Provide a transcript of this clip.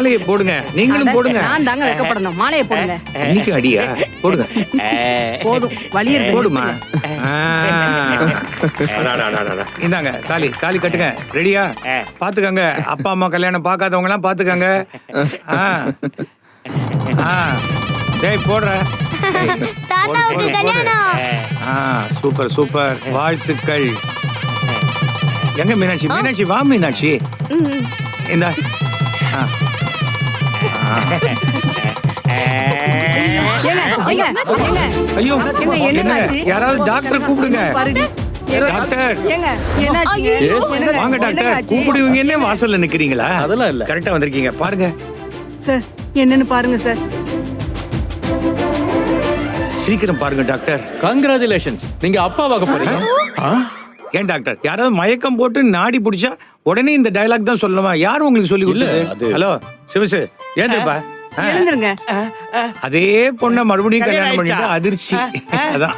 மாலையை போடுங்க, நீங்களும் போடுங்க. நான் தாங்க வைக்கப்படணும். மாலையை போடுங்க. இன்னைக்கு அடியா போடுங்க. போதும், வலி இருக்கு. போடுமா. இந்தாங்க தாலி, தாலி கட்டுங்க. ரெடியா? பாத்துக்கங்க, அப்பா அம்மா கல்யாணம் பார்க்காதவங்க எல்லாம் பாத்துக்கங்க. டேய் போடுற. தாத்தாவுக்கு கல்யாணம். சூப்பர் சூப்பர், வாழ்த்துக்கள். எங்க மீனாட்சி? மீனாட்சி வா மீனாட்சி. இந்த ஐயோ, யாராவது டாக்டர் கூப்பிடுங்க. டாக்டர் வாங்க டாக்டர். கூப்பிடுவீங்க என்ன வாசல்ல நிக்கிறீங்களா? அதெல்லாம் இல்ல. கரெக்டா வந்திருக்கீங்க. பாருங்க சார், என்னன்னு பாருங்க சார். சீக்கிரம் பாருங்க டாக்டர். கங்க்ராச்சுலேஷன்ஸ், நீங்க அப்பாவாக போறீங்க. ஏன் டாக்டர், யாராவது மயக்கம் போட்டு நாடி பிடிச்சா உடனே இந்த டயலாக் தான் சொல்லணுமா? யாரும் உங்களுக்கு சொல்லி கொடுத்தது? ஹலோ சிவசு, ஏந்திருப்பா. எழுந்துருங்க. அதே பொண்ணை மறுபடியும் கல்யாணம் பண்ணிட்டு அதிர்ச்சி. அதான்